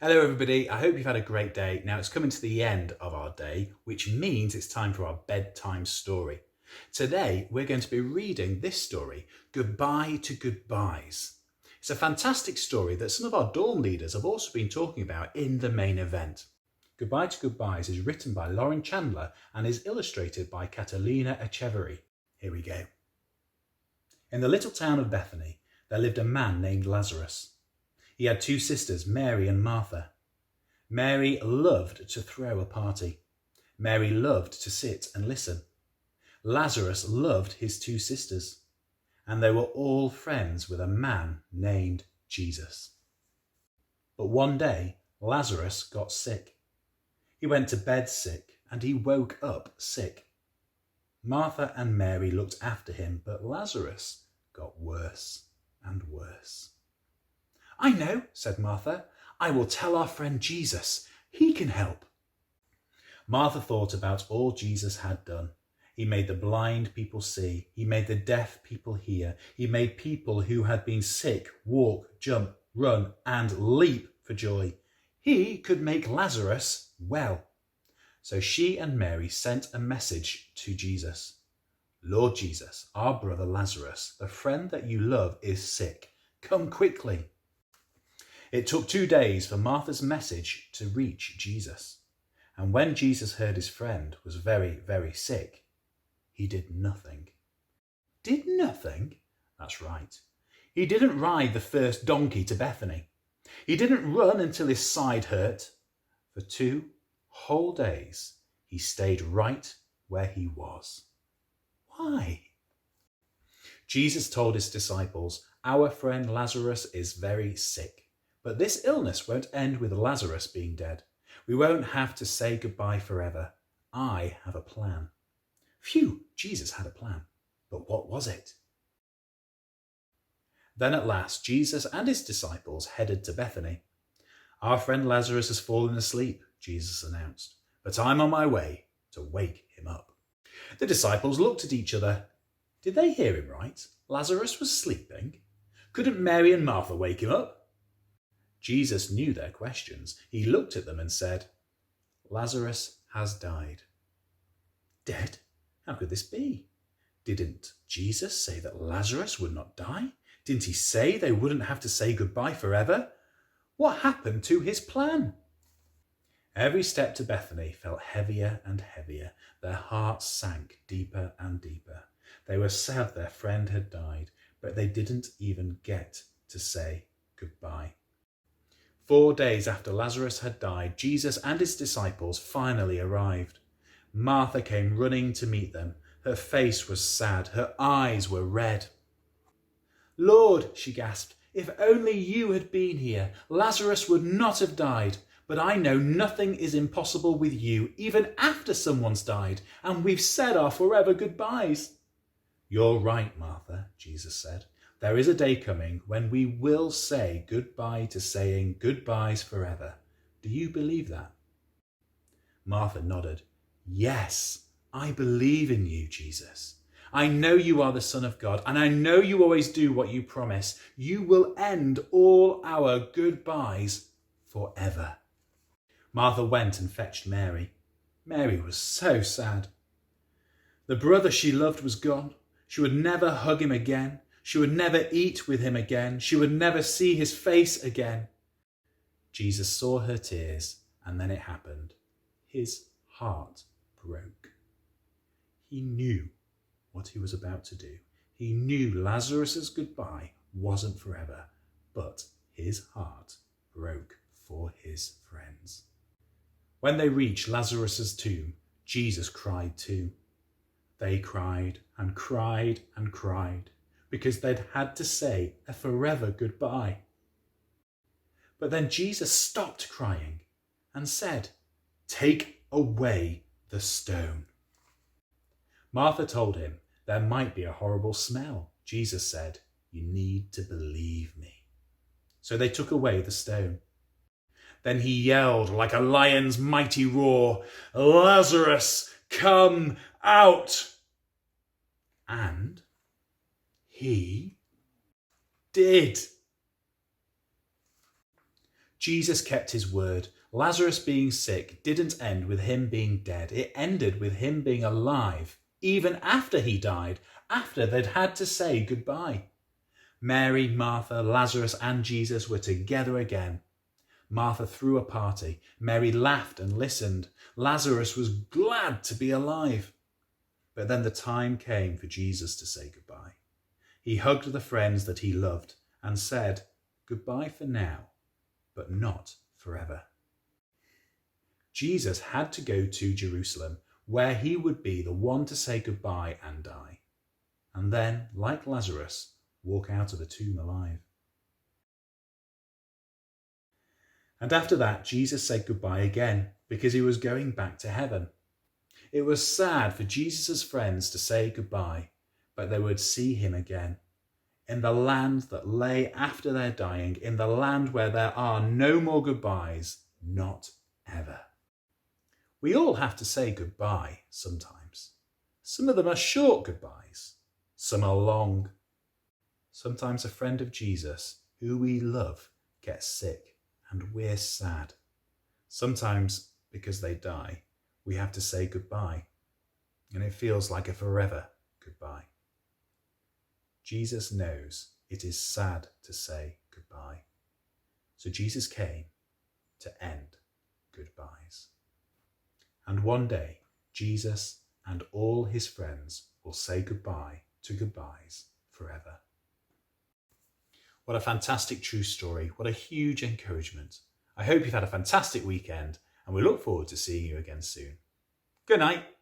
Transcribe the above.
Hello everybody, I hope you've had a great day. Now it's coming to the end of our day, which means it's time for our bedtime story. Today we're going to be reading this story, Goodbye to Goodbyes. It's a fantastic story that some of our dorm leaders have also been talking about in the main event. Goodbye to Goodbyes is written by Chandler and is illustrated by Catalina Echeverri. Here we go. In the little town of Bethany, there lived a man named Lazarus. He had two sisters, Mary and Martha. Mary loved to throw a party. Mary loved to sit and listen. Lazarus loved his two sisters, and they were all friends with a man named Jesus. But one day, Lazarus got sick. He went to bed sick, and he woke up sick. Martha and Mary looked after him, but Lazarus got worse and worse. "I know," said Martha. "I will tell our friend Jesus. He can help." Martha thought about all Jesus had done. He made the blind people see. He made the deaf people hear. He made people who had been sick walk, jump, run, and leap for joy. He could make Lazarus well. So she and Mary sent a message to Jesus. "Lord Jesus, our brother Lazarus, the friend that you love, is sick. Come quickly." It took 2 days for Martha's message to reach Jesus. And when Jesus heard his friend was very, very sick, he did nothing. Did nothing? That's right. He didn't ride the first donkey to Bethany. He didn't run until his side hurt. For 2 whole days, he stayed right where he was. Why? Jesus told his disciples, "Our friend Lazarus is very sick. But this illness won't end with Lazarus being dead. We won't have to say goodbye forever. I have a plan." Phew, Jesus had a plan. But what was it? Then at last, Jesus and his disciples headed to Bethany. "Our friend Lazarus has fallen asleep," Jesus announced, "but I'm on my way to wake him up." The disciples looked at each other. Did they hear him right? Lazarus was sleeping. Couldn't Mary and Martha wake him up? Jesus knew their questions. He looked at them and said, "Lazarus has died." Dead? How could this be? Didn't Jesus say that Lazarus would not die? Didn't he say they wouldn't have to say goodbye forever? What happened to his plan? Every step to Bethany felt heavier and heavier. Their hearts sank deeper and deeper. They were sad their friend had died, but they didn't even get to say goodbye. 4 days after Lazarus had died, Jesus and his disciples finally arrived. Martha came running to meet them. Her face was sad. Her eyes were red. "Lord," she gasped, "if only you had been here, Lazarus would not have died. But I know nothing is impossible with you, even after someone's died, and we've said our forever goodbyes." "You're right, Martha," Jesus said. "There is a day coming when we will say goodbye to saying goodbyes forever. Do you believe that?" Martha nodded. "Yes, I believe in you, Jesus. I know you are the Son of God, and I know you always do what you promise. You will end all our goodbyes forever." Martha went and fetched Mary. Mary was so sad. The brother she loved was gone. She would never hug him again. She would never eat with him again. She would never see his face again. Jesus saw her tears, and then it happened. His heart broke. He knew what he was about to do. He knew Lazarus's goodbye wasn't forever, but his heart broke for his friends. When they reached Lazarus's tomb, Jesus cried too. They cried and cried and cried, because they'd had to say a forever goodbye. But then Jesus stopped crying and said, "Take away the stone." Martha told him there might be a horrible smell. Jesus said, "You need to believe me." So they took away the stone. Then he yelled like a lion's mighty roar, "Lazarus, come out!" And he did. Jesus kept his word. Lazarus being sick didn't end with him being dead. It ended with him being alive, even after he died, after they'd had to say goodbye. Mary, Martha, Lazarus, and Jesus were together again. Martha threw a party. Mary laughed and listened. Lazarus was glad to be alive. But then the time came for Jesus to say goodbye. He hugged the friends that he loved and said, "Goodbye for now, but not forever." Jesus had to go to Jerusalem, where he would be the one to say goodbye and die. And then, like Lazarus, walk out of the tomb alive. And after that, Jesus said goodbye again because he was going back to heaven. It was sad for Jesus' friends to say goodbye, but they would see him again. In the land that lay after their dying, in the land where there are no more goodbyes, not ever. We all have to say goodbye sometimes. Some of them are short goodbyes, some are long. Sometimes a friend of Jesus, who we love, gets sick and we're sad. Sometimes, because they die, we have to say goodbye, and it feels like a forever goodbye. Jesus knows it is sad to say goodbye. So Jesus came to end goodbyes. And one day, Jesus and all his friends will say goodbye to goodbyes forever. What a fantastic true story. What a huge encouragement. I hope you've had a fantastic weekend, and we look forward to seeing you again soon. Good night.